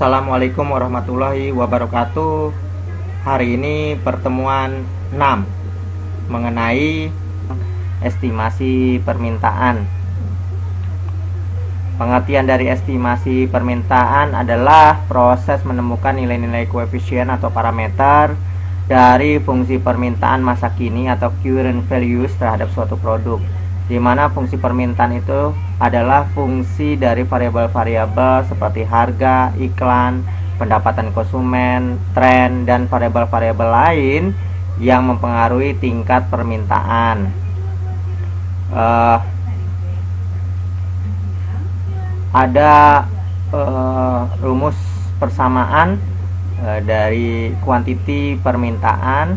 Assalamualaikum warahmatullahi wabarakatuh. Hari ini pertemuan 6 mengenai estimasi permintaan. Pengertian dari estimasi permintaan adalah proses menemukan nilai-nilai koefisien atau parameter dari fungsi permintaan masa kini atau current values terhadap suatu produk, di mana fungsi permintaan itu adalah fungsi dari variabel-variabel seperti harga, iklan, pendapatan konsumen, tren, dan variabel-variabel lain yang mempengaruhi tingkat permintaan. Ada rumus persamaan dari kuantiti permintaan.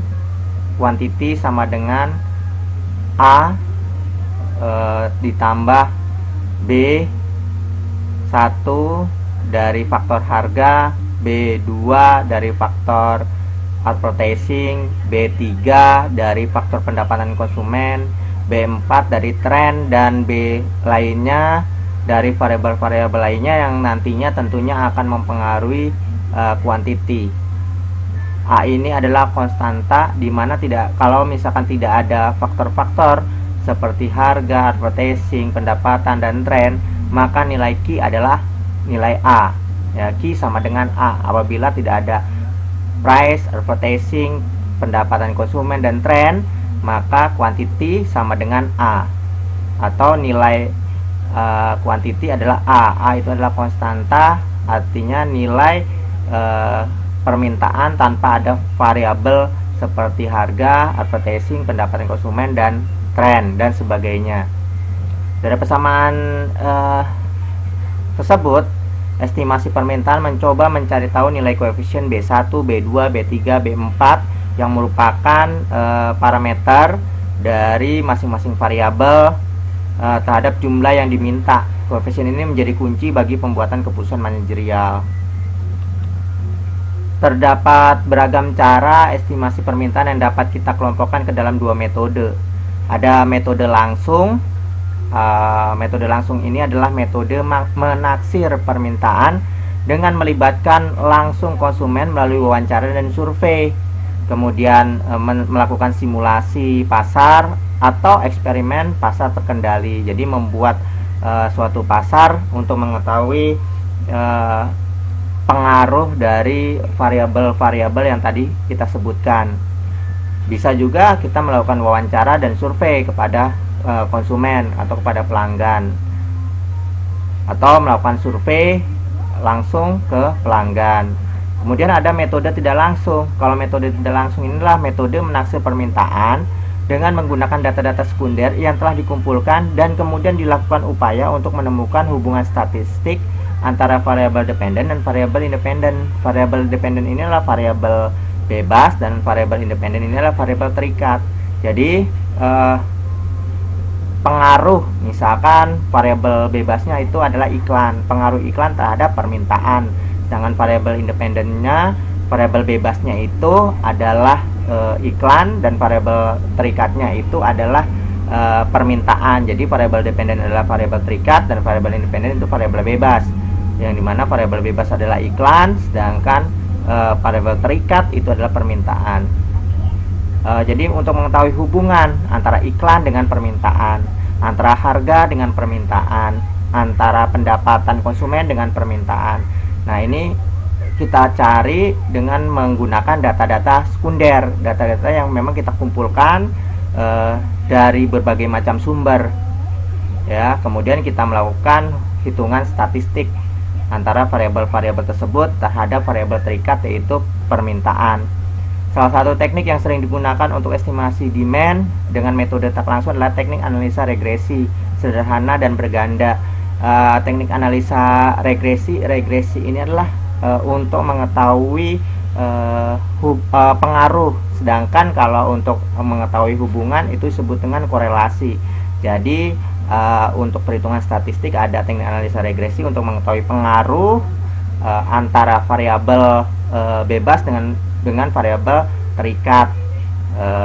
Kuantiti sama dengan A ditambah B1 dari faktor harga, B2 dari faktor advertising, B3 dari faktor pendapatan konsumen, B4 dari tren, dan B lainnya dari variabel-variabel lainnya yang nantinya tentunya akan mempengaruhi kuantiti. A ini adalah konstanta, di mana kalau misalkan tidak ada faktor-faktor seperti harga, advertising, pendapatan, dan tren, maka nilai Q adalah nilai A. Ya, Q sama dengan A apabila tidak ada price, advertising, pendapatan konsumen, dan tren, maka quantity sama dengan A. Atau nilai quantity adalah A. A itu adalah konstanta, artinya nilai permintaan tanpa ada variabel seperti harga, advertising, pendapatan konsumen, dan tren, dan sebagainya. Dari persamaan tersebut, estimasi permintaan mencoba mencari tahu nilai koefisien B1, B2, B3, B4 yang merupakan parameter dari masing-masing variabel terhadap jumlah yang diminta. Koefisien ini menjadi kunci bagi pembuatan keputusan manajerial. Terdapat beragam cara estimasi permintaan yang dapat kita kelompokkan ke dalam dua metode. Ada metode langsung. Metode langsung ini adalah metode menaksir permintaan dengan melibatkan langsung konsumen melalui wawancara dan survei, kemudian melakukan simulasi pasar atau eksperimen pasar terkendali. Jadi membuat suatu pasar untuk mengetahui pengaruh dari variabel-variabel yang tadi kita sebutkan. Bisa juga kita melakukan wawancara dan survei kepada konsumen atau kepada pelanggan, atau melakukan survei langsung ke pelanggan. Kemudian ada metode tidak langsung. Kalau metode tidak langsung inilah metode menaksir permintaan dengan menggunakan data-data sekunder yang telah dikumpulkan dan kemudian dilakukan upaya untuk menemukan hubungan statistik antara variabel dependen dan variabel independen. Variabel dependen ini adalah variabel bebas dan variabel independen ini adalah variabel terikat. Jadi pengaruh, misalkan variabel bebasnya itu adalah iklan, pengaruh iklan terhadap permintaan. Sedangkan variabel independennya, variabel bebasnya itu adalah iklan, dan variabel terikatnya itu adalah permintaan. Jadi variabel dependen adalah variabel terikat dan variabel independen itu variabel bebas, yang dimana variabel bebas adalah iklan, sedangkan variabel terikat itu adalah permintaan. Jadi untuk mengetahui hubungan antara iklan dengan permintaan, antara harga dengan permintaan, antara pendapatan konsumen dengan permintaan, nah ini kita cari dengan menggunakan data-data sekunder, data-data yang memang kita kumpulkan dari berbagai macam sumber. Ya, kemudian kita melakukan hitungan statistik antara variabel-variabel tersebut terhadap variabel terikat, yaitu permintaan. Salah satu teknik yang sering digunakan untuk estimasi demand dengan metode tak langsung adalah teknik analisa regresi, sederhana dan berganda. Teknik analisa regresi ini adalah untuk mengetahui pengaruh, sedangkan kalau untuk mengetahui hubungan itu disebut dengan korelasi. Jadi untuk perhitungan statistik ada teknik analisa regresi untuk mengetahui pengaruh antara variabel bebas dengan variabel terikat.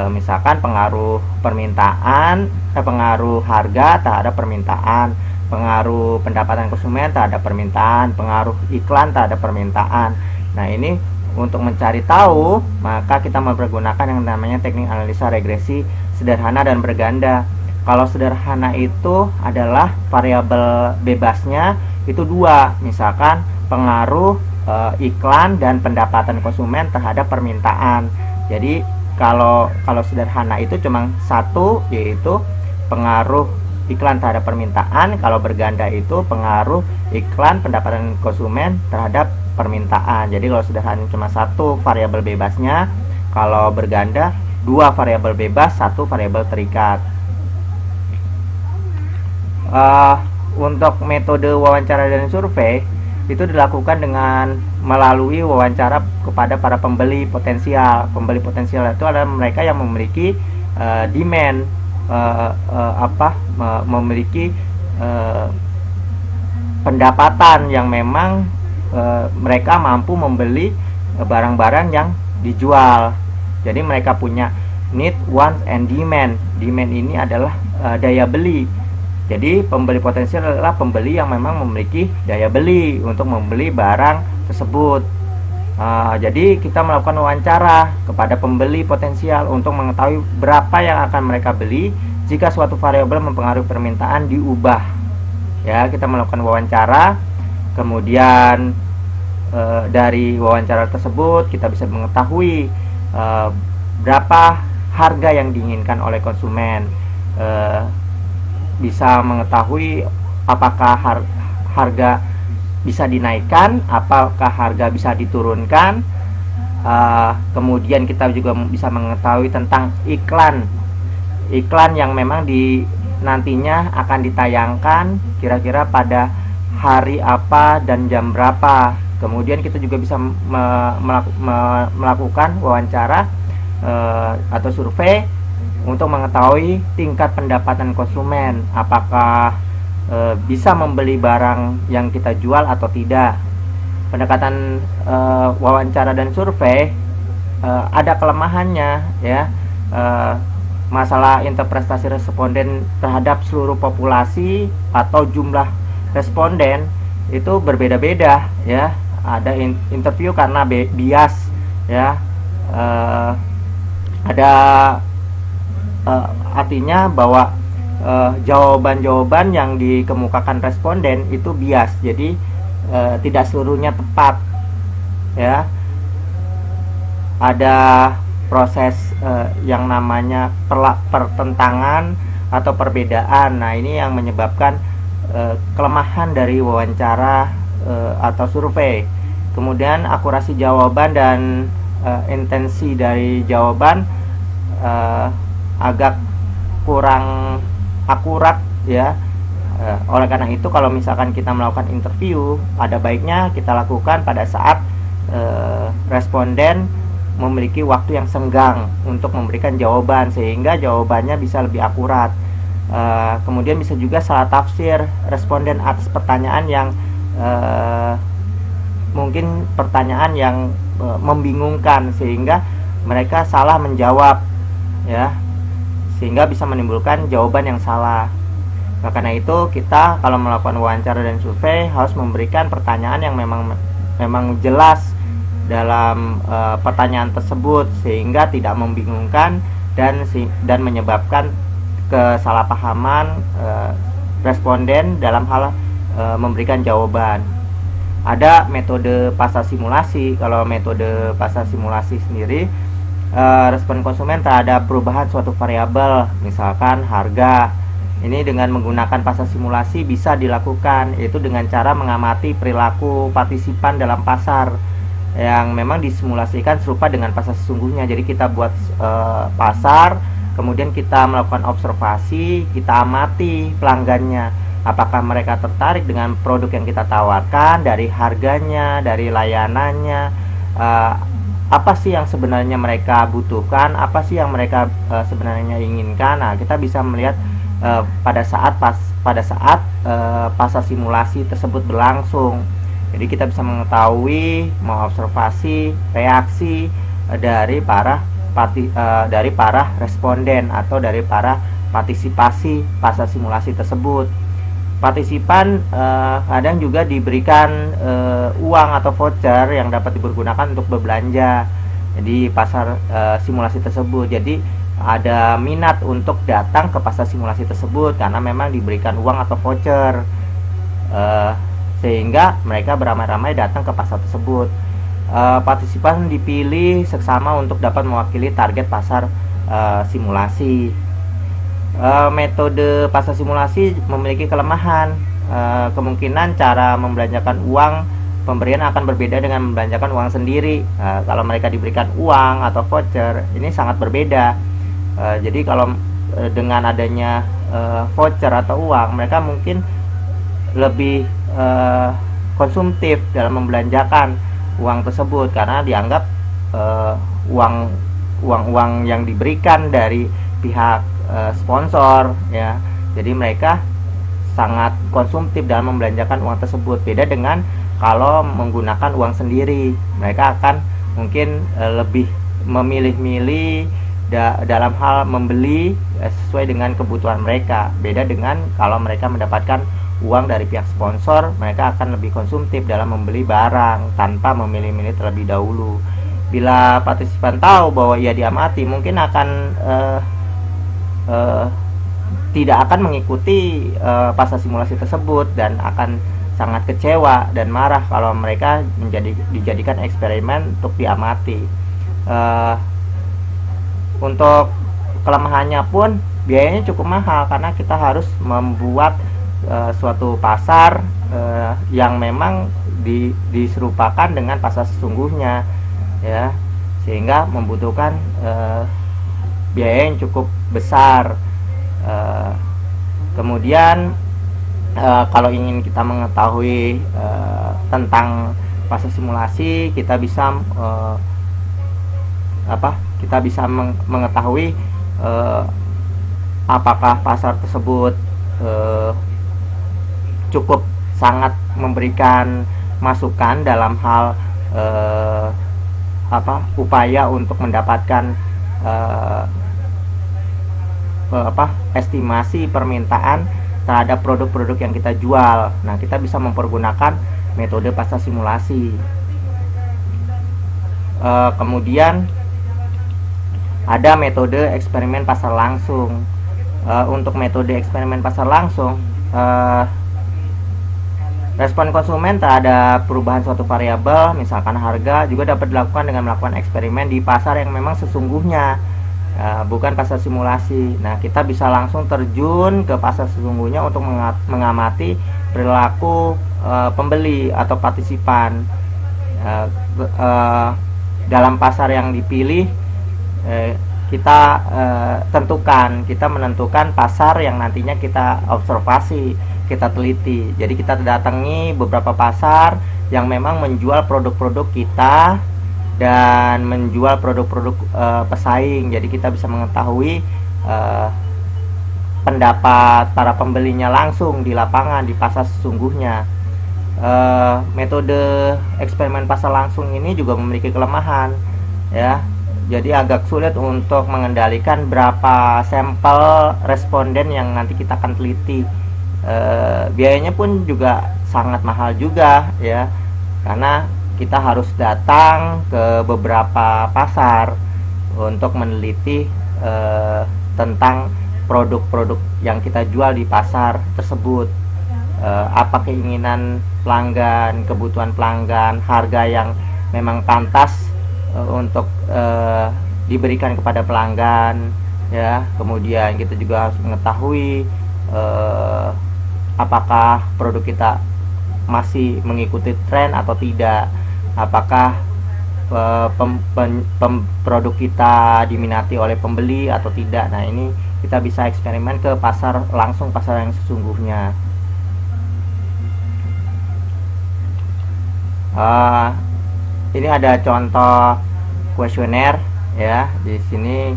Misalkan pengaruh permintaan, pengaruh harga terhadap permintaan, pengaruh pendapatan konsumen terhadap permintaan, pengaruh iklan terhadap permintaan. Nah, ini untuk mencari tahu, maka kita mempergunakan yang namanya teknik analisa regresi sederhana dan berganda. Kalau sederhana itu adalah variabel bebasnya itu dua, misalkan pengaruh iklan dan pendapatan konsumen terhadap permintaan. Jadi kalau sederhana itu cuma satu, yaitu pengaruh iklan terhadap permintaan. Kalau berganda itu pengaruh iklan pendapatan konsumen terhadap permintaan. Jadi kalau sederhana cuma satu variabel bebasnya, kalau berganda dua variabel bebas, satu variabel terikat. Untuk metode wawancara dan survei itu dilakukan dengan melalui wawancara kepada para pembeli potensial. Pembeli potensial itu adalah mereka yang memiliki demand, memiliki pendapatan yang memang mereka mampu membeli barang-barang yang dijual. Jadi mereka punya need, want, and demand. Demand ini adalah daya beli. Jadi pembeli potensial adalah pembeli yang memang memiliki daya beli untuk membeli barang tersebut. Jadi kita melakukan wawancara kepada pembeli potensial untuk mengetahui berapa yang akan mereka beli jika suatu variabel mempengaruhi permintaan diubah. Ya, kita melakukan wawancara, kemudian dari wawancara tersebut kita bisa mengetahui berapa harga yang diinginkan oleh konsumen, bisa mengetahui apakah harga bisa dinaikkan, apakah harga bisa diturunkan. Kemudian kita juga bisa mengetahui tentang iklan yang memang nantinya akan ditayangkan kira-kira pada hari apa dan jam berapa. Kemudian kita juga bisa melakukan wawancara atau survei untuk mengetahui tingkat pendapatan konsumen, apakah bisa membeli barang yang kita jual atau tidak. Pendekatan wawancara dan survei ada kelemahannya, ya. Masalah interpretasi responden terhadap seluruh populasi atau jumlah responden itu berbeda-beda, ya. Ada interview karena bias, ya. Ada artinya bahwa jawaban-jawaban yang dikemukakan responden itu bias, jadi tidak seluruhnya tepat, ya. Ada proses yang namanya pertentangan atau perbedaan. Nah, ini yang menyebabkan kelemahan dari wawancara atau survei. Kemudian akurasi jawaban dan intensi dari jawaban agak kurang akurat, ya. Oleh karena itu, kalau misalkan kita melakukan interview, ada baiknya kita lakukan pada saat responden memiliki waktu yang senggang untuk memberikan jawaban, sehingga jawabannya bisa lebih akurat. Kemudian bisa juga salah tafsir responden atas pertanyaan yang mungkin pertanyaan yang membingungkan, sehingga mereka salah menjawab, ya, sehingga bisa menimbulkan jawaban yang salah. Nah, karena itu kita kalau melakukan wawancara dan survei harus memberikan pertanyaan yang memang jelas dalam pertanyaan tersebut, sehingga tidak membingungkan dan menyebabkan kesalahpahaman responden dalam hal memberikan jawaban. Ada metode pasar simulasi. Kalau metode pasar simulasi sendiri, respon konsumen terhadap perubahan suatu variabel, misalkan harga. Ini dengan menggunakan pasar simulasi bisa dilakukan, yaitu dengan cara mengamati perilaku partisipan dalam pasar yang memang disimulasikan serupa dengan pasar sesungguhnya. Jadi kita buat pasar, kemudian kita melakukan observasi, kita amati pelanggannya, apakah mereka tertarik dengan produk yang kita tawarkan, dari harganya, dari layanannya, apa sih yang sebenarnya mereka butuhkan, apa sih yang mereka sebenarnya inginkan. Nah, kita bisa melihat pada saat pasar simulasi tersebut berlangsung. Jadi kita bisa mengetahui, mengobservasi reaksi dari para responden atau dari para partisipasi pasar simulasi tersebut. partisipan kadang juga diberikan uang atau voucher yang dapat dipergunakan untuk berbelanja di pasar simulasi tersebut. Jadi ada minat untuk datang ke pasar simulasi tersebut karena memang diberikan uang atau voucher, sehingga mereka beramai-ramai datang ke pasar tersebut. Partisipan dipilih seksama untuk dapat mewakili target pasar simulasi. Metode pasar simulasi memiliki kelemahan. Kemungkinan cara membelanjakan uang pemberian akan berbeda dengan membelanjakan uang sendiri. Kalau mereka diberikan uang atau voucher, ini sangat berbeda. Jadi kalau dengan adanya voucher atau uang, mereka mungkin lebih konsumtif dalam membelanjakan uang tersebut karena dianggap uang yang diberikan dari pihak sponsor, ya. Jadi mereka sangat konsumtif dalam membelanjakan uang tersebut. Beda dengan kalau menggunakan uang sendiri, mereka akan mungkin lebih memilih-milih dalam hal membeli sesuai dengan kebutuhan mereka. Beda dengan kalau mereka mendapatkan uang dari pihak sponsor, mereka akan lebih konsumtif dalam membeli barang tanpa memilih-milih terlebih dahulu. Bila partisipan tahu bahwa ia diamati, mungkin akan tidak akan mengikuti pasar simulasi tersebut dan akan sangat kecewa dan marah kalau mereka dijadikan eksperimen untuk diamati. Untuk kelemahannya pun biayanya cukup mahal karena kita harus membuat suatu pasar yang memang diserupakan dengan pasar sesungguhnya, ya, sehingga membutuhkan biaya yang cukup besar. Kemudian kalau ingin kita mengetahui tentang pasar simulasi, kita bisa mengetahui apakah pasar tersebut cukup sangat memberikan masukan dalam hal upaya untuk mendapatkan estimasi permintaan terhadap produk-produk yang kita jual. Nah, kita bisa mempergunakan metode pasar simulasi. Kemudian ada metode eksperimen pasar langsung. Untuk metode eksperimen pasar langsung, respon konsumen terhadap perubahan suatu variabel, misalkan harga, juga dapat dilakukan dengan melakukan eksperimen di pasar yang memang sesungguhnya, bukan pasar simulasi. Nah, kita bisa langsung terjun ke pasar sesungguhnya untuk mengamati perilaku pembeli atau partisipan. Dalam pasar yang dipilih, kita menentukan pasar yang nantinya kita observasi, kita teliti. Jadi kita datangi beberapa pasar yang memang menjual produk-produk kita dan menjual produk-produk pesaing. Jadi kita bisa mengetahui pendapat para pembelinya langsung di lapangan, di pasar sesungguhnya. Metode eksperimen pasar langsung ini juga memiliki kelemahan, ya. Jadi agak sulit untuk mengendalikan berapa sampel responden yang nanti kita akan teliti. Biayanya pun juga sangat mahal juga, ya, karena kita harus datang ke beberapa pasar untuk meneliti tentang produk-produk yang kita jual di pasar tersebut. Apa keinginan pelanggan, kebutuhan pelanggan, harga yang memang pantas untuk diberikan kepada pelanggan, ya. Kemudian kita juga harus mengetahui apakah produk kita masih mengikuti tren atau tidak, apakah produk kita diminati oleh pembeli atau tidak. Nah, ini kita bisa eksperimen ke pasar langsung, pasar yang sesungguhnya. Ini ada contoh kuesioner, ya. Di sini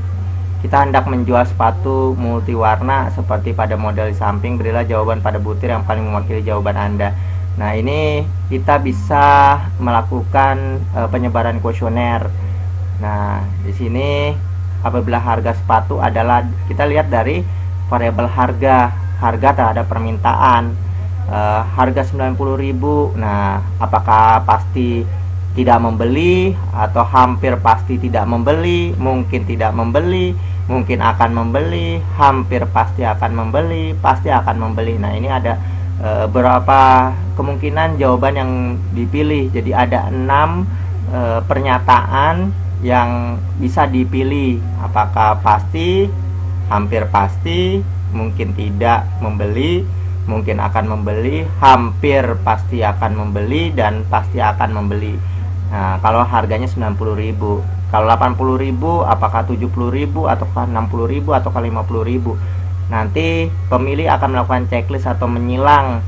kita hendak menjual sepatu multiwarna seperti pada model di samping. Berilah jawaban pada butir yang paling mewakili jawaban Anda. Nah, ini kita bisa melakukan penyebaran kuesioner. Nah, di sini apabila harga sepatu adalah, kita lihat dari variabel harga terhadap permintaan. harga 90.000. Nah, apakah pasti tidak membeli atau hampir pasti tidak membeli, mungkin tidak membeli, mungkin akan membeli, hampir pasti akan membeli, pasti akan membeli. Nah, ini ada beberapa kemungkinan jawaban yang dipilih. Jadi ada 6 pernyataan yang bisa dipilih, apakah pasti, hampir pasti, mungkin tidak membeli, mungkin akan membeli, hampir pasti akan membeli, dan pasti akan membeli. Nah, kalau harganya 90.000. Kalau 80.000 apakah 70.000 ataukah 60.000 ataukah 50.000? Nanti pemilih akan melakukan checklist atau menyilang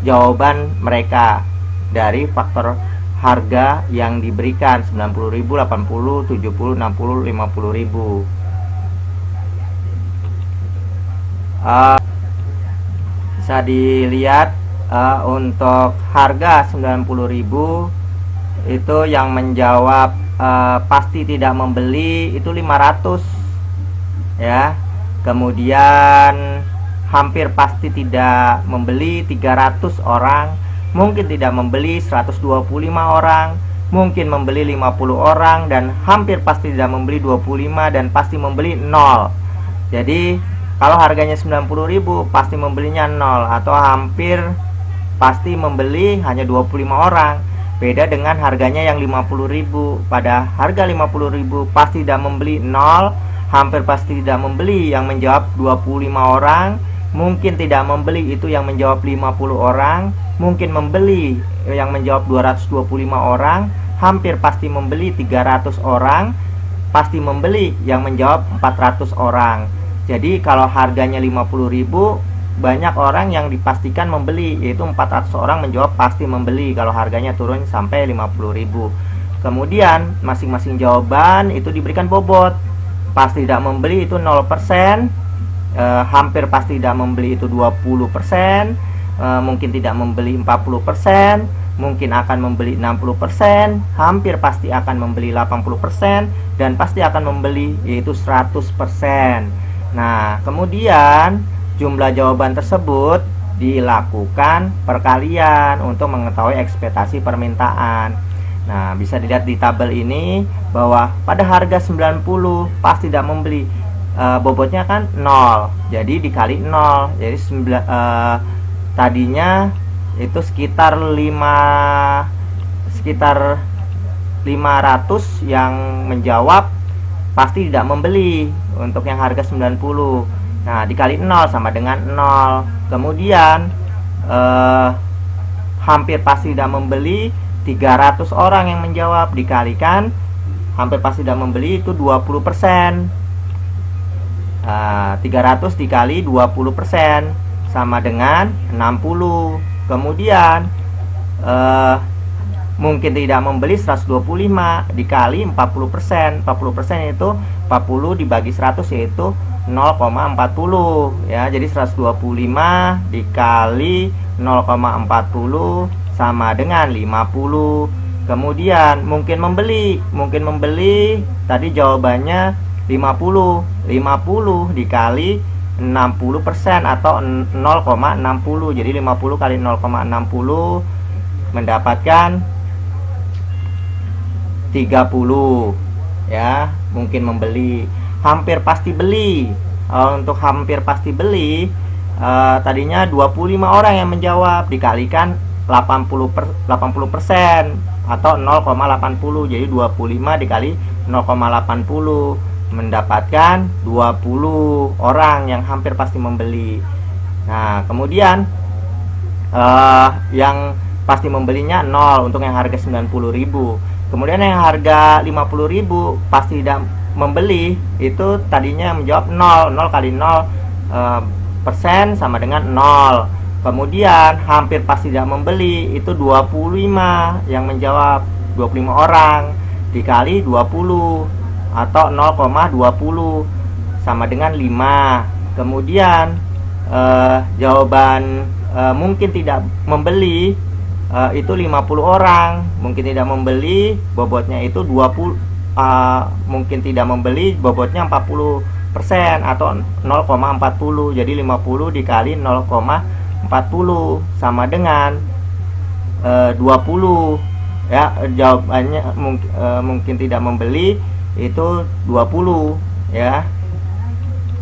jawaban mereka dari faktor harga yang diberikan 90.000, 80, 70, 60, 50.000. Bisa dilihat untuk harga 90.000 itu yang menjawab pasti tidak membeli itu 500 ya. Kemudian hampir pasti tidak membeli 300 orang, mungkin tidak membeli 125 orang, mungkin membeli 50 orang, dan hampir pasti tidak membeli 25, dan pasti membeli 0. Jadi kalau harganya 90.000 pasti membelinya 0, atau hampir pasti membeli hanya 25 orang. Beda dengan harganya yang 50.000. Pada harga 50.000 pasti tidak membeli 0, hampir pasti tidak membeli yang menjawab 25 orang, mungkin tidak membeli itu yang menjawab 50 orang, mungkin membeli yang menjawab 225 orang, hampir pasti membeli 300 orang, pasti membeli yang menjawab 400 orang. Jadi kalau harganya 50.000, banyak orang yang dipastikan membeli, yaitu 400 orang menjawab pasti membeli kalau harganya turun sampai 50.000. Kemudian masing-masing jawaban itu diberikan bobot. Pasti tidak membeli itu 0%, hampir pasti tidak membeli itu 20%, mungkin tidak membeli 40%, mungkin akan membeli 60%, hampir pasti akan membeli 80%, dan pasti akan membeli yaitu 100%. Nah, kemudian jumlah jawaban tersebut dilakukan perkalian untuk mengetahui ekspektasi permintaan. Nah, bisa dilihat di tabel ini bahwa pada harga 90 pasti tidak membeli, bobotnya kan 0, jadi dikali 0, jadi tadinya itu sekitar 500 yang menjawab pasti tidak membeli untuk yang harga 90. Nah, dikali 0 sama dengan 0. Kemudian hampir pasti tidak membeli 300 orang yang menjawab, dikalikan hampir pasti tidak membeli itu 20%. 300 dikali 20% sama dengan 60. Kemudian mungkin tidak membeli 125 dikali 40%. 40% itu 40 dibagi 100 yaitu 0,40 ya. Jadi 125 dikali 0,40 sama dengan 50. Kemudian mungkin membeli tadi jawabannya 50 dikali 60% atau 0,60. Jadi 50 kali 0,60 mendapatkan 30 ya. Mungkin membeli, hampir pasti beli. Untuk hampir pasti beli tadinya 25 orang yang menjawab, dikalikan 80% atau 0,80. Jadi 25 dikali 0,80 mendapatkan 20 orang yang hampir pasti membeli. Nah, kemudian yang pasti membelinya 0 untuk yang harga 90.000. Kemudian yang harga 50.000 pasti tidak membeli, itu tadinya menjawab 0 kali 0 persen sama dengan 0. Kemudian hampir pasti tidak membeli itu 25 yang menjawab, 25 orang dikali 20 atau 0,20 sama dengan 5. Kemudian jawaban mungkin tidak membeli itu 50 orang, mungkin tidak membeli bobotnya itu 20, mungkin tidak membeli bobotnya 40 atau 0,40. Jadi 50 dikali 0,40 sama dengan 20 ya. Jawabannya mungkin tidak membeli itu 20 ya.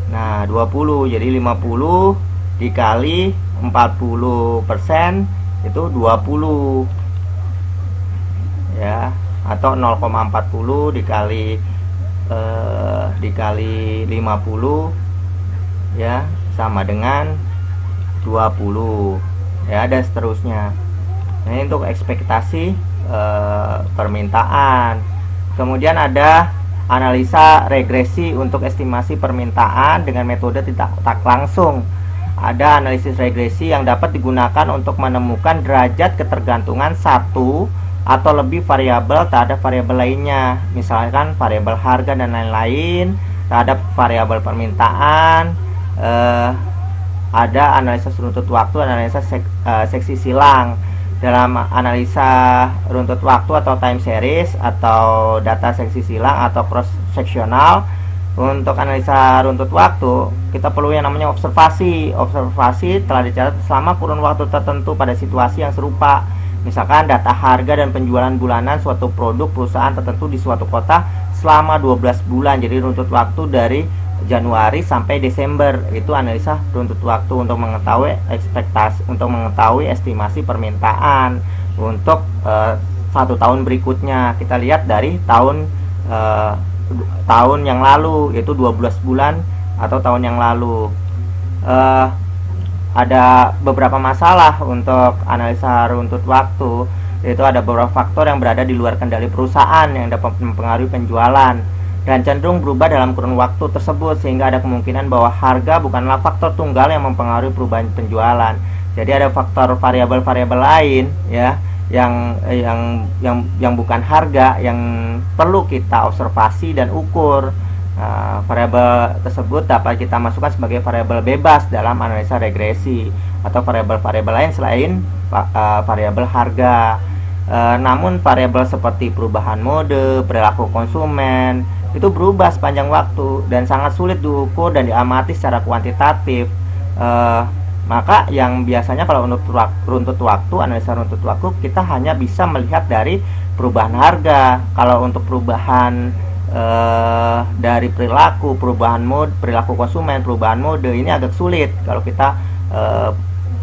Nah 20, jadi 50 dikali 40% itu 20 ya, atau 0,40 dikali 50 ya sama dengan 20 ya, dan seterusnya. Nah, ini untuk ekspektasi permintaan. Kemudian ada analisa regresi untuk estimasi permintaan dengan metode tidak langsung. Ada analisis regresi yang dapat digunakan untuk menemukan derajat ketergantungan satu atau lebih variabel terhadap variabel lainnya, misalkan variabel harga dan lain-lain terhadap variabel permintaan. Ada analisa runtut waktu, analisa seksi silang. Dalam analisa runtut waktu atau time series atau data seksi silang atau cross sectional, untuk analisa runtut waktu kita perlu yang namanya observasi. Observasi telah dicatat selama kurun waktu tertentu pada situasi yang serupa. Misalkan data harga dan penjualan bulanan suatu produk perusahaan tertentu di suatu kota selama 12 bulan. Jadi runtut waktu dari Januari sampai Desember, itu analisa runtut waktu untuk mengetahui ekspektasi, untuk mengetahui estimasi permintaan untuk 1 tahun berikutnya. Kita lihat dari tahun yang lalu, yaitu 12 bulan atau tahun yang lalu. Ada beberapa masalah untuk analisa runtut waktu, yaitu ada beberapa faktor yang berada di luar kendali perusahaan yang dapat mempengaruhi penjualan dan cenderung berubah dalam kurun waktu tersebut, sehingga ada kemungkinan bahwa harga bukanlah faktor tunggal yang mempengaruhi perubahan penjualan. Jadi ada faktor variabel-variabel lain ya yang bukan harga yang perlu kita observasi dan ukur. Variabel tersebut dapat kita masukkan sebagai variabel bebas dalam analisa regresi atau variabel-variabel lain selain variabel harga. Namun variabel seperti perubahan mode, perilaku konsumen itu berubah sepanjang waktu dan sangat sulit diukur dan diamati secara kuantitatif. Maka yang biasanya kalau untuk runtut waktu, analisa runtut waktu, kita hanya bisa melihat dari perubahan harga. Kalau untuk perubahan dari perilaku, perubahan mode, perilaku konsumen, perubahan mode, ini agak sulit kalau kita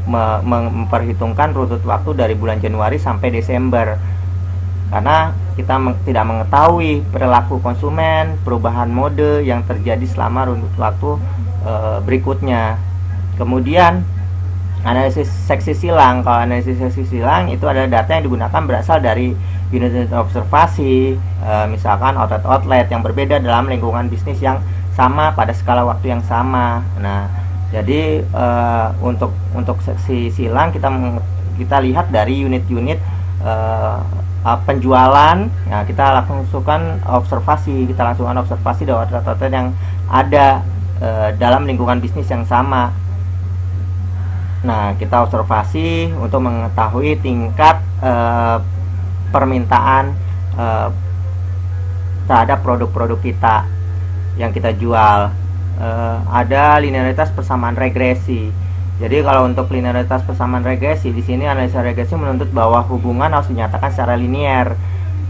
memperhitungkan runtut waktu dari bulan Januari sampai Desember, karena kita tidak mengetahui perilaku konsumen, perubahan mode yang terjadi selama runtut waktu berikutnya. Kemudian analisis seksi silang. Kalau analisis seksi silang itu adalah data yang digunakan berasal dari unit observasi, misalkan outlet yang berbeda dalam lingkungan bisnis yang sama pada skala waktu yang sama. Nah, jadi untuk seksi silang kita lihat dari unit-unit penjualan. Nah, kita langsungkan observasi dari outlet yang ada dalam lingkungan bisnis yang sama. Nah, kita observasi untuk mengetahui tingkat permintaan terhadap produk-produk kita yang kita jual. Ada linearitas persamaan regresi. Jadi kalau untuk linearitas persamaan regresi, di sini analisa regresi menuntut bahwa hubungan harus dinyatakan secara linier.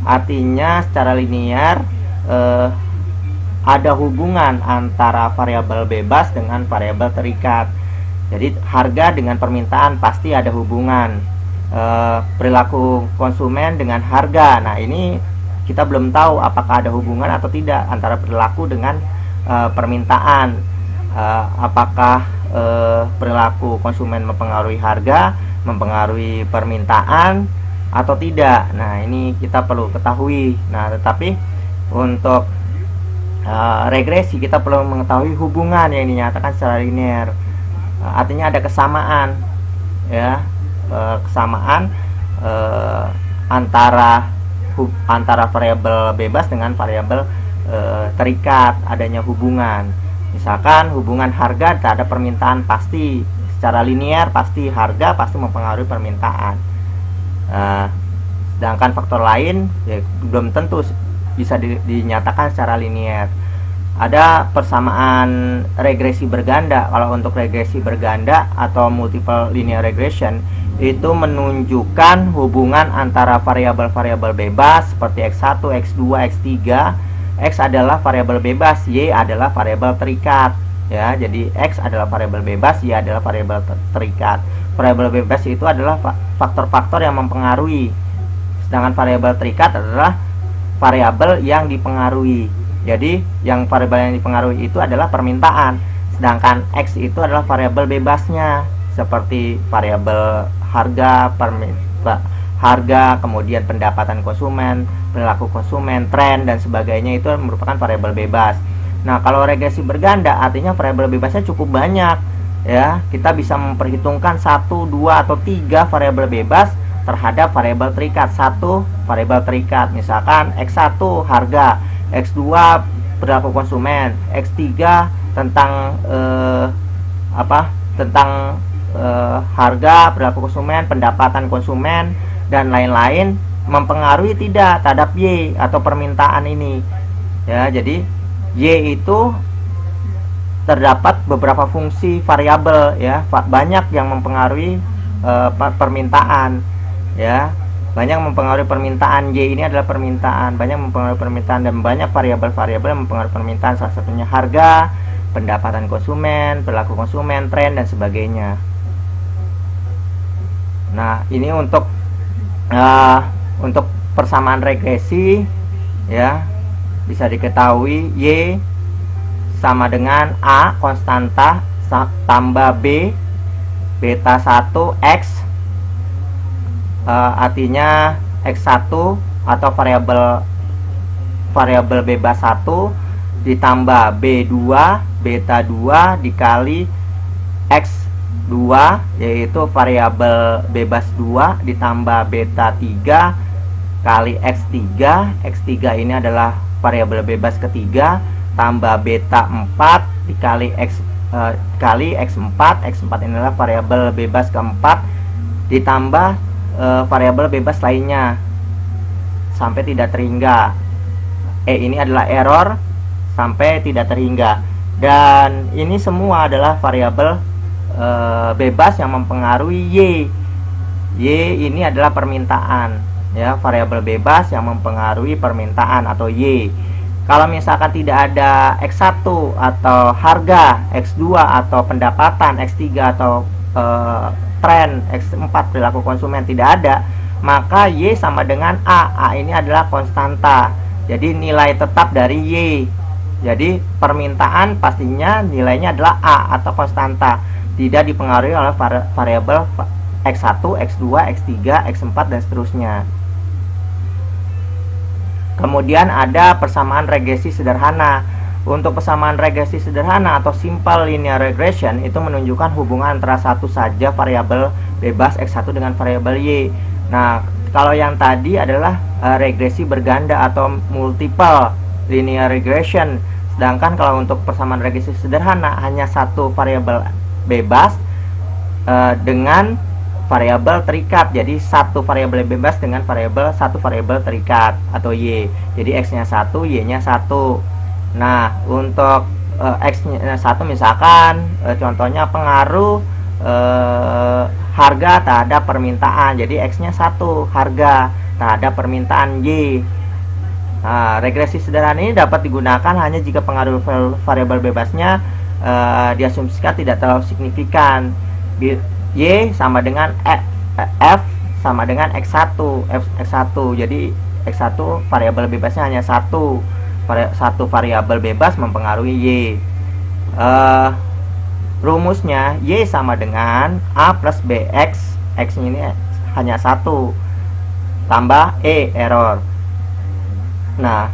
Artinya secara linier ada hubungan antara variabel bebas dengan variabel terikat. Jadi harga dengan permintaan pasti ada hubungan. Perilaku konsumen dengan harga. Nah, ini kita belum tahu apakah ada hubungan atau tidak antara perilaku dengan permintaan. Apakah perilaku konsumen mempengaruhi harga, mempengaruhi permintaan atau tidak. Nah, ini kita perlu ketahui. Nah, tetapi untuk regresi kita perlu mengetahui hubungan yang dinyatakan secara linear. Artinya ada kesamaan, ya, kesamaan antara variabel bebas dengan variabel terikat, adanya hubungan. Misalkan hubungan harga terhadap permintaan pasti secara linear, pasti harga pasti mempengaruhi permintaan. Sedangkan faktor lain ya belum tentu bisa dinyatakan secara linear. ada persamaan regresi berganda. Kalau untuk regresi berganda atau multiple linear regression itu menunjukkan hubungan antara variabel-variabel bebas seperti x1, x2, x3. X adalah variabel bebas, y adalah variabel terikat. Ya, jadi x adalah variabel bebas, y adalah variabel terikat. Variabel bebas itu adalah faktor-faktor yang mempengaruhi, sedangkan variabel terikat adalah variabel yang dipengaruhi. Jadi yang variabel yang dipengaruhi itu adalah permintaan, sedangkan x itu adalah variabel bebasnya seperti variabel harga, kemudian pendapatan konsumen, perilaku konsumen, tren dan sebagainya, itu merupakan variabel bebas. Nah, kalau regresi berganda artinya variabel bebasnya cukup banyak. Ya, kita bisa memperhitungkan 1, 2 atau 3 variabel bebas terhadap variabel terikat. Satu variabel terikat, misalkan x1 harga, x2 perilaku konsumen, x3 tentang harga, perilaku konsumen, pendapatan konsumen dan lain-lain, mempengaruhi tidak terhadap y atau permintaan ini. Ya, jadi y itu terdapat beberapa fungsi variabel, ya, banyak yang mempengaruhi permintaan, ya, banyak mempengaruhi permintaan. Y ini adalah permintaan, banyak mempengaruhi permintaan, dan banyak variabel-variabel yang mempengaruhi permintaan, salah satunya harga, pendapatan konsumen, perilaku konsumen, tren dan sebagainya. Nah, ini untuk persamaan regresi, ya, bisa diketahui y sama dengan a konstanta tambah b beta 1 x, artinya x1 atau variabel bebas 1 ditambah b2 beta 2 dikali x2, yaitu variabel bebas 2 ditambah beta 3 kali x3. X3 ini adalah variabel bebas ketiga, tambah beta 4 dikali kali x4. X4 ini adalah variabel bebas keempat, ditambah variabel bebas lainnya sampai tidak terhingga. Ini adalah error sampai tidak terhingga, dan ini semua adalah variabel bebas yang mempengaruhi y. Y ini adalah permintaan, ya, variabel bebas yang mempengaruhi permintaan atau y. Kalau misalkan tidak ada x1 atau harga, x2 atau pendapatan, x3 atau tren, x4 perilaku konsumen tidak ada, maka y sama dengan a. A ini adalah konstanta, jadi nilai tetap dari y. Jadi permintaan pastinya nilainya adalah a atau konstanta, tidak dipengaruhi oleh variabel x1, x2, x3, x4 dan seterusnya. Kemudian ada persamaan regresi sederhana. Untuk persamaan regresi sederhana atau simple linear regression itu menunjukkan hubungan antara satu saja variabel bebas x1 dengan variabel y. Nah, kalau yang tadi adalah regresi berganda atau multiple linear regression. Sedangkan kalau untuk persamaan regresi sederhana hanya satu variabel bebas dengan variabel terikat. Jadi satu variabel bebas dengan satu variabel terikat atau y. Jadi x-nya 1, y-nya 1. Nah, untuk x-nya 1 misalkan contohnya pengaruh harga terhadap permintaan. Jadi x-nya 1, harga terhadap permintaan y. Nah, regresi sederhana ini dapat digunakan hanya jika pengaruh variabel bebasnya diasumsikan tidak terlalu signifikan. Y sama dengan f sama dengan x1, x1. Jadi x1 variabel bebasnya hanya satu variabel bebas mempengaruhi y. Rumusnya y sama dengan a plus bx, x ini hanya 1 tambah error. Nah,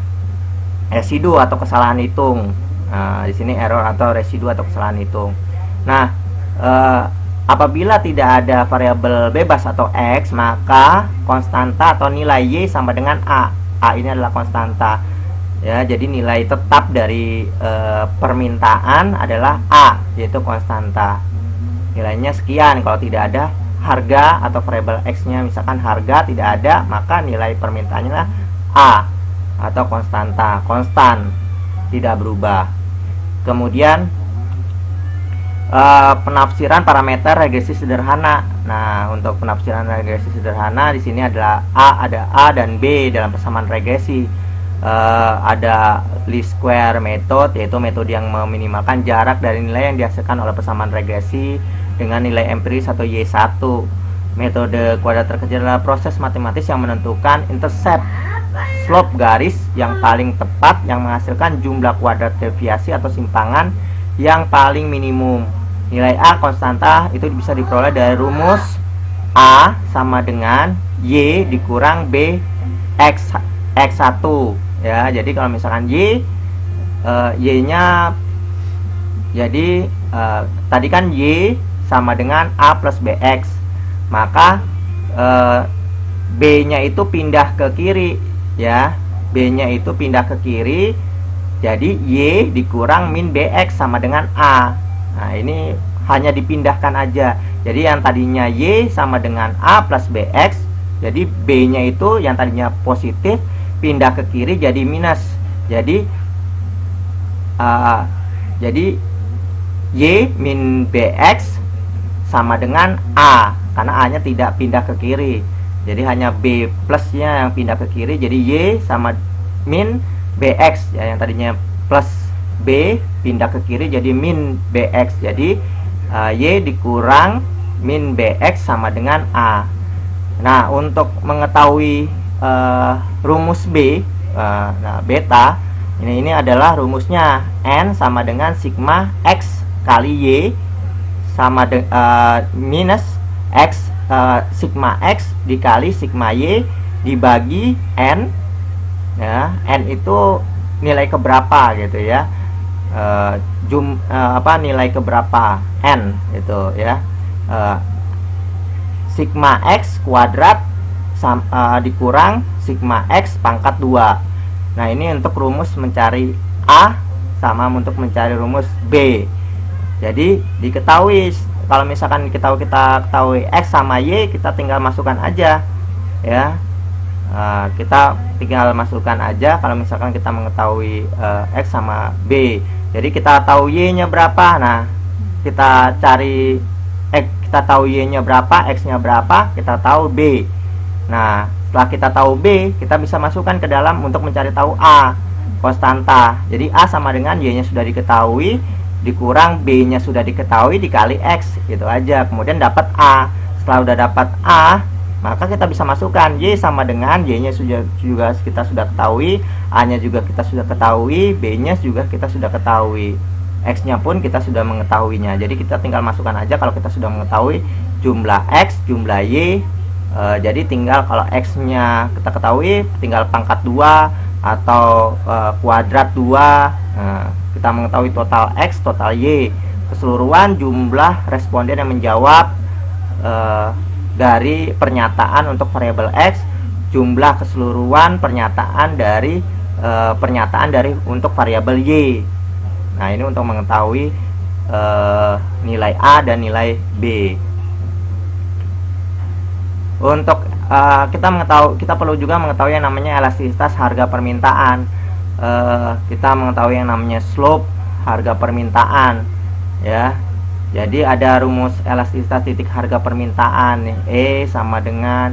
residu atau kesalahan hitung. Nah, di sini error atau residu atau kesalahan hitung. Nah, apabila tidak ada variabel bebas atau x, maka konstanta atau nilai y sama dengan a. A ini adalah konstanta. Ya, jadi nilai tetap dari permintaan adalah a, yaitu konstanta. Nilainya sekian. Kalau tidak ada harga atau variabel x-nya, misalkan harga tidak ada, maka nilai permintaannya adalah a atau konstanta, konstan. tidak berubah. Kemudian penafsiran parameter regresi sederhana. Nah, untuk penafsiran regresi sederhana di sini adalah ada A dan B dalam persamaan regresi. Ada least square method, yaitu metode yang meminimalkan jarak dari nilai yang dihasilkan oleh persamaan regresi dengan nilai empiris atau Y1. Metode kuadrat terkecil adalah proses matematis yang menentukan intercept slope garis yang paling tepat yang menghasilkan jumlah kuadrat deviasi atau simpangan yang paling minimum. Nilai A konstanta itu bisa diperoleh dari rumus A sama dengan Y dikurang B X1 ya. Jadi kalau misalkan Y nya jadi tadi kan Y sama dengan A plus BX, maka B nya itu pindah ke kiri ya. B nya itu pindah ke kiri, jadi Y dikurang min BX sama dengan A. Nah, ini hanya dipindahkan aja. Jadi yang tadinya Y sama dengan A plus BX, jadi B nya itu yang tadinya positif pindah ke kiri jadi minus. Jadi Y min BX sama dengan A, karena A nya tidak pindah ke kiri. Jadi hanya B plusnya yang pindah ke kiri. Jadi Y sama min BX ya, yang tadinya plus B pindah ke kiri jadi min BX. Jadi Y dikurang min BX sama dengan A. Nah, untuk mengetahui rumus B, nah beta ini adalah rumusnya N sama dengan sigma X kali Y sama minus X sigma X dikali sigma Y dibagi N ya. N itu nilai keberapa gitu ya, nilai keberapa N itu ya. Sigma X kuadrat dikurang sigma X pangkat 2. Nah, ini untuk rumus mencari A sama untuk mencari rumus B. Jadi diketahui kalau misalkan kita ketahui X sama Y, kita tinggal masukkan aja ya. Kita tinggal masukkan aja kalau misalkan kita mengetahui X sama B. Jadi kita tahu Y nya berapa. Nah, kita cari kita tahu Y nya berapa, X nya berapa, kita tahu B. Nah, setelah kita tahu B, kita bisa masukkan ke dalam untuk mencari tahu A konstanta. Jadi A sama dengan Y nya sudah diketahui dikurang B nya sudah diketahui dikali X, gitu aja. Kemudian dapat A. Setelah udah dapat A, maka kita bisa masukkan Y sama dengan Y nya juga kita sudah ketahui, A nya juga kita sudah ketahui, B nya juga kita sudah ketahui, X nya pun kita sudah mengetahuinya. Jadi kita tinggal masukkan aja kalau kita sudah mengetahui jumlah X, jumlah Y. Jadi tinggal kalau X nya kita ketahui tinggal pangkat 2 atau kuadrat 2. Kita mengetahui total X, total Y, keseluruhan jumlah responden yang menjawab dari pernyataan untuk variabel X, jumlah keseluruhan pernyataan dari untuk variabel Y. Nah, ini untuk mengetahui nilai A dan nilai B. Untuk kita perlu juga mengetahui yang namanya elastisitas harga permintaan. Kita mengetahui yang namanya slope harga permintaan ya. Jadi ada rumus elastisitas titik harga permintaan nih, E sama dengan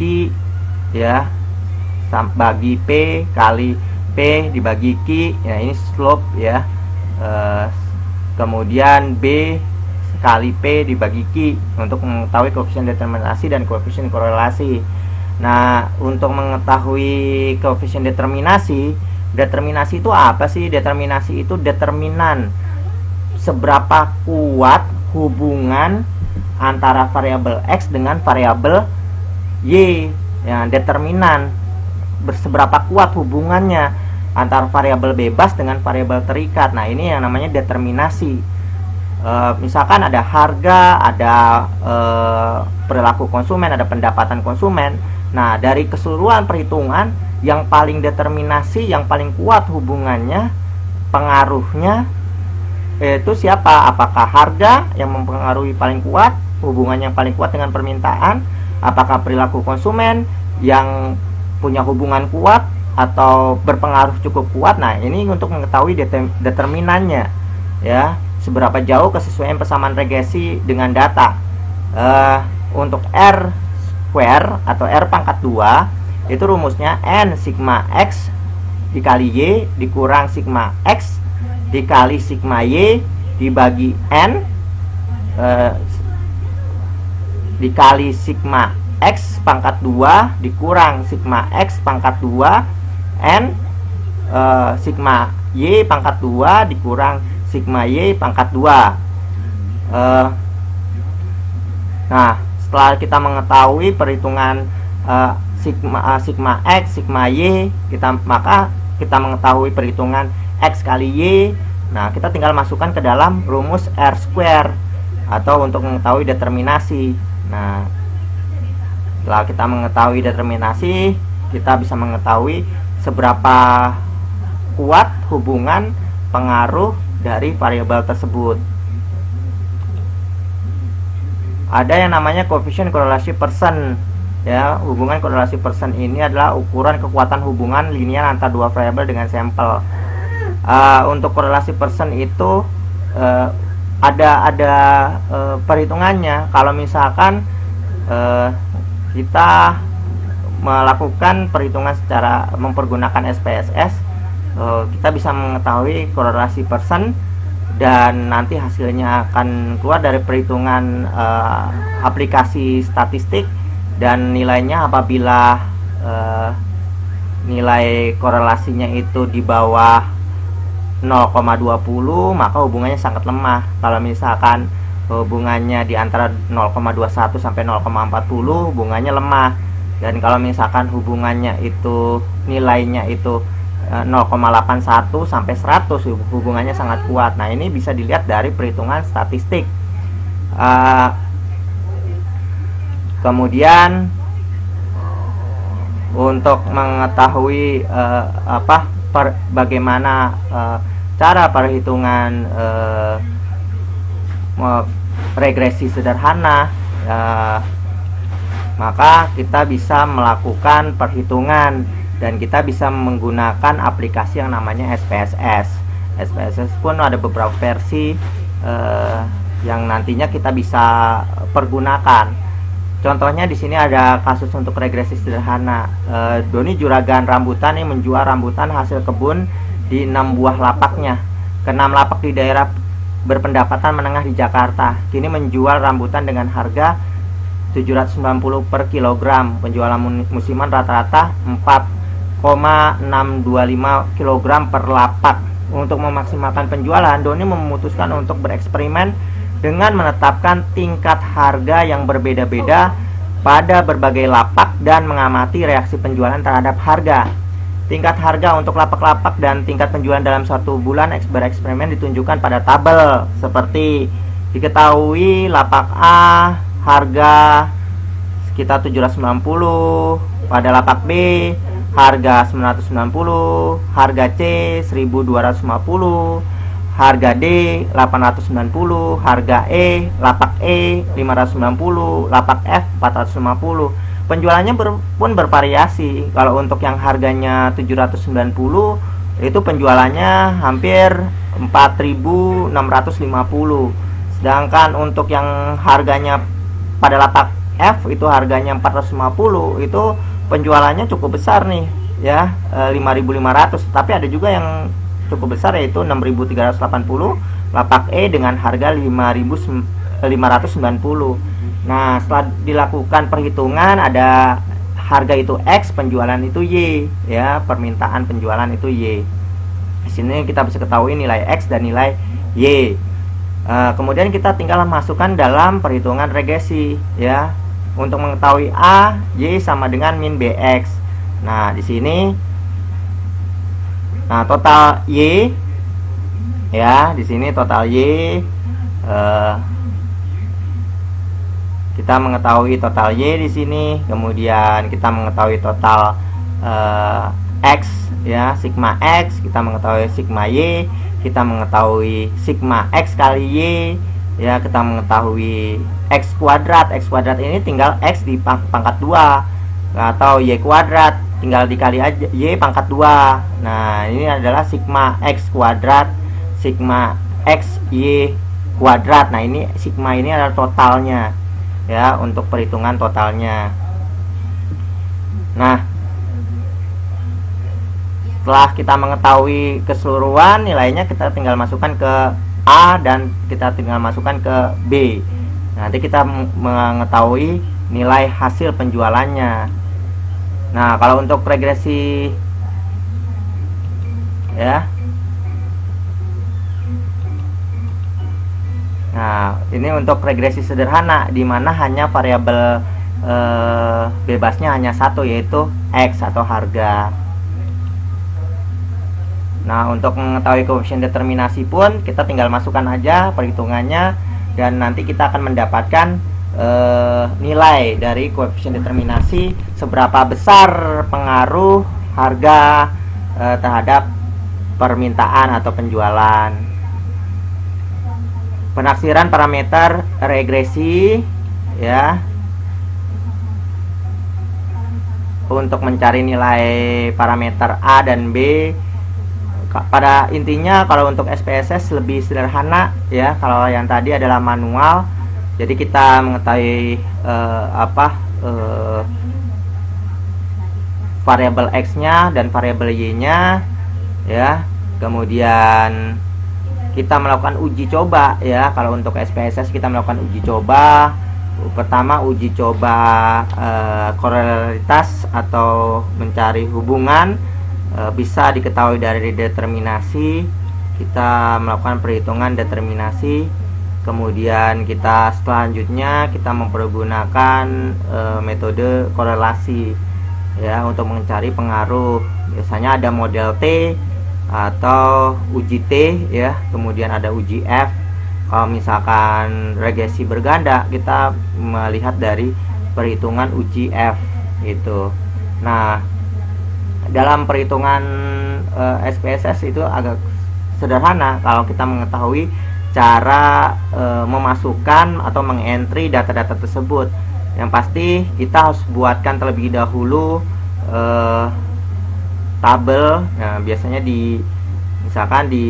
Q ya, bagi P kali P dibagi Q ya, ini slope ya. Kemudian B kali P dibagi Q untuk mengetahui koefisien determinasi dan koefisien korelasi. Nah, untuk mengetahui koefisien determinasi itu apa sih? Determinasi itu determinan seberapa kuat hubungan antara variabel X dengan variabel Y. Ya, determinan seberapa kuat hubungannya antara variabel bebas dengan variabel terikat. Nah, ini yang namanya determinasi. Misalkan ada harga, ada perilaku konsumen, ada pendapatan konsumen. Nah, dari keseluruhan perhitungan yang paling determinasi, yang paling kuat hubungannya, pengaruhnya itu siapa? Apakah harga yang mempengaruhi paling kuat, hubungannya yang paling kuat dengan permintaan? Apakah perilaku konsumen yang punya hubungan kuat atau berpengaruh cukup kuat. Nah, ini untuk mengetahui determinannya, ya, seberapa jauh kesesuaian persamaan regresi dengan data. Untuk R square atau R pangkat 2 itu rumusnya N sigma X dikali Y dikurang sigma X dikali sigma Y dibagi N dikali sigma X pangkat 2 dikurang sigma X pangkat 2 N sigma Y pangkat 2 dikurang sigma Y pangkat 2. Nah, setelah kita mengetahui perhitungan sigma X, sigma Y, maka kita mengetahui perhitungan X kali Y. Nah, kita tinggal masukkan ke dalam rumus R square atau untuk mengetahui determinasi. Nah, setelah kita mengetahui determinasi, kita bisa mengetahui seberapa kuat hubungan pengaruh dari variabel tersebut. Ada yang namanya koefisien korelasi persen, ya. Hubungan korelasi persen ini adalah ukuran kekuatan hubungan linear antara dua variabel dengan sampel. Untuk korelasi persen itu ada perhitungannya. Kalau misalkan kita melakukan perhitungan secara mempergunakan SPSS, kita bisa mengetahui korelasi persen dan nanti hasilnya akan keluar dari perhitungan aplikasi statistik, dan nilainya apabila nilai korelasinya itu di bawah 0,20 maka hubungannya sangat lemah. Kalau misalkan hubungannya di antara 0,21 sampai 0,40 hubungannya lemah, dan kalau misalkan hubungannya itu nilainya itu 0,81 sampai 100 hubungannya sangat kuat. Nah, ini bisa dilihat dari perhitungan statistik. Kemudian untuk mengetahui bagaimana cara perhitungan regresi sederhana, maka kita bisa melakukan perhitungan dan kita bisa menggunakan aplikasi yang namanya SPSS. SPSS pun ada beberapa versi yang nantinya kita bisa pergunakan. Contohnya di sini ada kasus untuk regresi sederhana. Doni juragan rambutan yang menjual rambutan hasil kebun di 6 buah lapaknya ke 6 lapak di daerah berpendapatan menengah di Jakarta. Kini menjual rambutan dengan harga 790 per kilogram. Penjualan musiman rata-rata 4,625 kg per lapak. Untuk memaksimalkan penjualan, Doni memutuskan untuk bereksperimen dengan menetapkan tingkat harga yang berbeda-beda pada berbagai lapak dan mengamati reaksi penjualan terhadap harga. Tingkat harga untuk lapak-lapak dan tingkat penjualan dalam suatu bulan bereksperimen ditunjukkan pada tabel seperti diketahui lapak A harga sekitar 790, pada lapak B harga 990, harga C 1250, harga D 890, harga E lapak E 590, lapak F 450. Penjualannya pun bervariasi. Kalau untuk yang harganya 790 itu penjualannya hampir 4.650. Sedangkan untuk yang harganya pada lapak F itu harganya 450, itu penjualannya cukup besar nih, ya, 5.500. Tapi ada juga yang cukup besar yaitu 6.380, lapak E dengan harga 5.590. Nah, setelah dilakukan perhitungan ada harga itu X, penjualan itu Y, ya, permintaan penjualan itu Y. Di sini kita bisa ketahui nilai X dan nilai Y. Kemudian kita tinggal masukkan dalam perhitungan regresi, ya, untuk mengetahui A, Y sama dengan min BX. Nah, di sini total Y, ya, di sini total Y, kita mengetahui total Y di sini. Kemudian kita mengetahui total X, ya, sigma X, kita mengetahui sigma Y, kita mengetahui sigma X kali Y, ya, kita mengetahui X kuadrat. X kuadrat ini tinggal X di pangkat 2 atau Y kuadrat. tinggal dikali aja Y pangkat 2. Nah, ini adalah sigma X kuadrat, sigma X Y kuadrat. Nah, ini sigma ini adalah totalnya ya, untuk perhitungan totalnya. Nah, setelah kita mengetahui keseluruhan nilainya, kita tinggal masukkan ke A dan kita tinggal masukkan ke B. Nanti kita mengetahui nilai hasil penjualannya. Nah, kalau untuk regresi ya. Nah, ini untuk regresi sederhana di mana hanya variabel bebasnya hanya satu, yaitu X atau harga. Nah, untuk mengetahui koefisien determinasi pun kita tinggal masukkan aja perhitungannya, dan nanti kita akan mendapatkan nilai dari koefisien determinasi, seberapa besar pengaruh harga terhadap permintaan atau penjualan. Penaksiran parameter regresi ya, untuk mencari nilai parameter A dan B. Pada intinya kalau untuk SPSS lebih sederhana ya, kalau yang tadi adalah manual. Jadi kita mengetahui variabel X-nya dan variabel Y-nya ya. Kemudian kita melakukan uji coba ya. Kalau untuk SPSS kita melakukan uji coba. Pertama, uji coba korelativitas atau mencari hubungan, bisa diketahui dari determinasi. Kita melakukan perhitungan determinasi. Kemudian kita selanjutnya kita mempergunakan metode korelasi ya, untuk mencari pengaruh. Biasanya ada model T atau uji T ya, kemudian ada uji F. Kalau misalkan regresi berganda, kita melihat dari perhitungan uji F itu. Nah, dalam perhitungan SPSS itu agak sederhana kalau kita mengetahui cara memasukkan atau mengentry data-data tersebut. Yang pasti kita harus buatkan terlebih dahulu tabel. Nah, biasanya misalkan di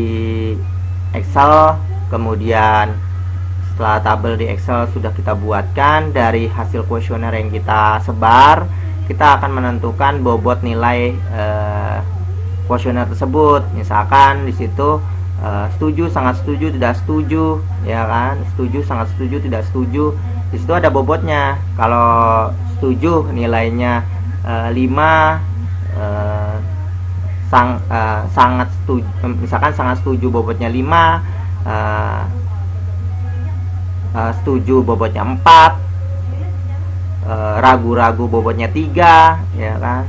Excel. Kemudian setelah tabel di Excel sudah kita buatkan, dari hasil kuesioner yang kita sebar, kita akan menentukan bobot nilai kuesioner tersebut. Misalkan di situ setuju, sangat setuju, tidak setuju, ya kan? Setuju, sangat setuju, tidak setuju. Di situ ada bobotnya. Kalau setuju nilainya 5, sangat setuju, misalkan sangat setuju bobotnya 5, setuju bobotnya 4, ragu-ragu bobotnya 3, ya kan?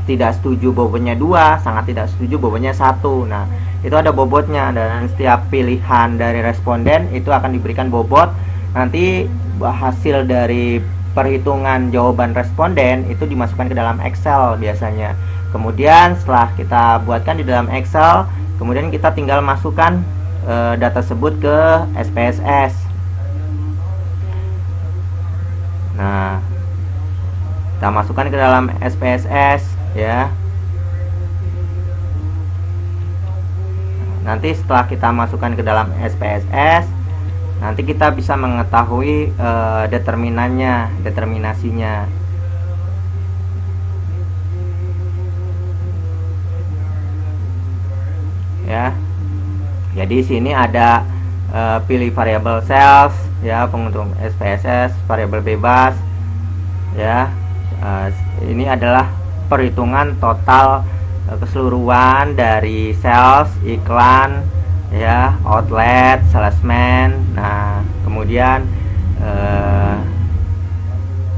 Tidak setuju bobotnya 2, sangat tidak setuju bobotnya 1. Nah, itu ada bobotnya, dan setiap pilihan dari responden itu akan diberikan bobot. Nanti hasil dari perhitungan jawaban responden itu dimasukkan ke dalam Excel biasanya. Kemudian setelah kita buatkan di dalam Excel, kemudian kita tinggal masukkan data tersebut ke SPSS. Nah, kita masukkan ke dalam SPSS ya. Nanti setelah kita masukkan ke dalam SPSS, nanti kita bisa mengetahui determinannya, determinasinya ya. Jadi sini ada pilih variabel sales ya, penguntung SPSS, variabel bebas ya. Ini adalah perhitungan total keseluruhan dari sales, iklan ya, outlet, salesman. Nah, kemudian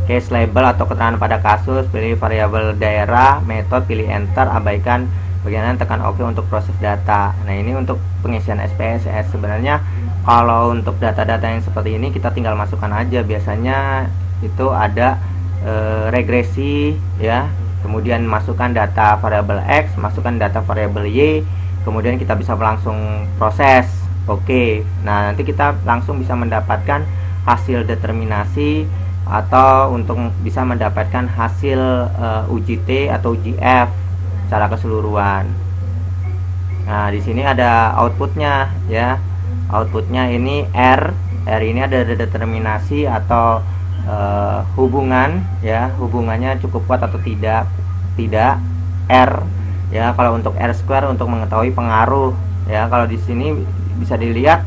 case label atau keterangan pada kasus, pilih variabel daerah, metode, pilih enter, abaikan bagian tekan OK untuk proses data. Nah, ini untuk pengisian SPSS. Sebenarnya kalau untuk data-data yang seperti ini kita tinggal masukkan aja. Biasanya itu ada regresi ya, kemudian masukkan data variabel X, masukkan data variabel Y, kemudian kita bisa langsung proses. Oke. Nah, nanti kita langsung bisa mendapatkan hasil determinasi atau untuk bisa mendapatkan hasil UJT atau UJF secara keseluruhan. Nah, di sini ada outputnya ya. Outputnya ini R ini ada determinasi atau hubungan ya, hubungannya cukup kuat atau tidak. R ya, kalau untuk R square untuk mengetahui pengaruh ya. Kalau di sini bisa dilihat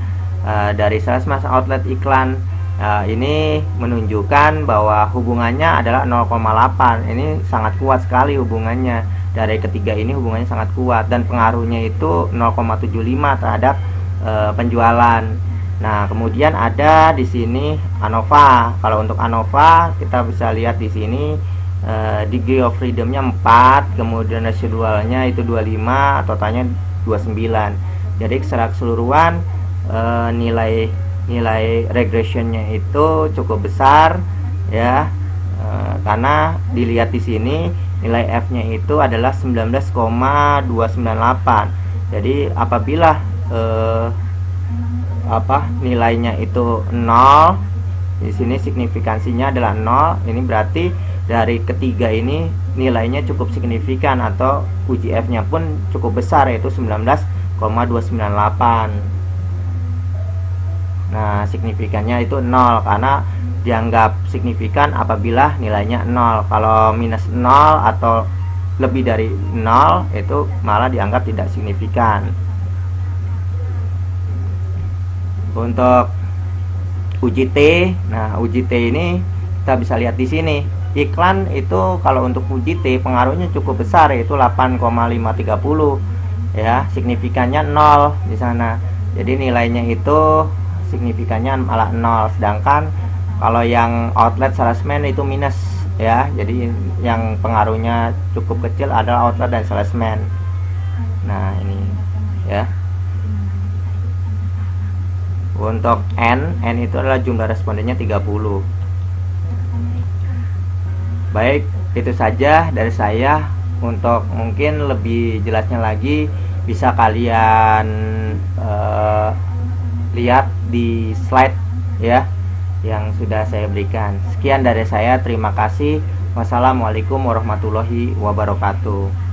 dari sales mass outlet iklan, ini menunjukkan bahwa hubungannya adalah 0,8. Ini sangat kuat sekali hubungannya. Dari ketiga ini hubungannya sangat kuat, dan pengaruhnya itu 0,75 terhadap penjualan. Nah, kemudian ada di sini ANOVA. Kalau untuk ANOVA kita bisa lihat di sini degree of freedomnya 4, kemudian residualnya itu 25, totalnya 29. Jadi secara keseluruhan nilai regressionnya itu cukup besar ya, karena dilihat di sini nilai F-nya itu adalah 19,298. Jadi apabila nilainya itu 0, di sini signifikansinya adalah 0, ini berarti dari ketiga ini nilainya cukup signifikan atau UJF-nya pun cukup besar, yaitu 19,298. Nah, signifikannya itu 0 karena dianggap signifikan apabila nilainya 0. Kalau minus 0 atau lebih dari 0 itu malah dianggap tidak signifikan. Untuk UJT, nah UJT ini kita bisa lihat di sini. Iklan itu kalau untuk UJT pengaruhnya cukup besar, yaitu 8,530 ya, signifikannya 0 di sana. Jadi nilainya itu signifikannya malah 0, sedangkan kalau yang outlet salesman itu minus ya. Jadi yang pengaruhnya cukup kecil adalah outlet dan salesman. Nah, ini ya. Untuk N itu adalah jumlah respondennya 30. Baik, itu saja dari saya. Untuk mungkin lebih jelasnya lagi bisa kalian lihat di slide ya yang sudah saya berikan. Sekian dari saya, terima kasih. Wassalamualaikum warahmatullahi wabarakatuh.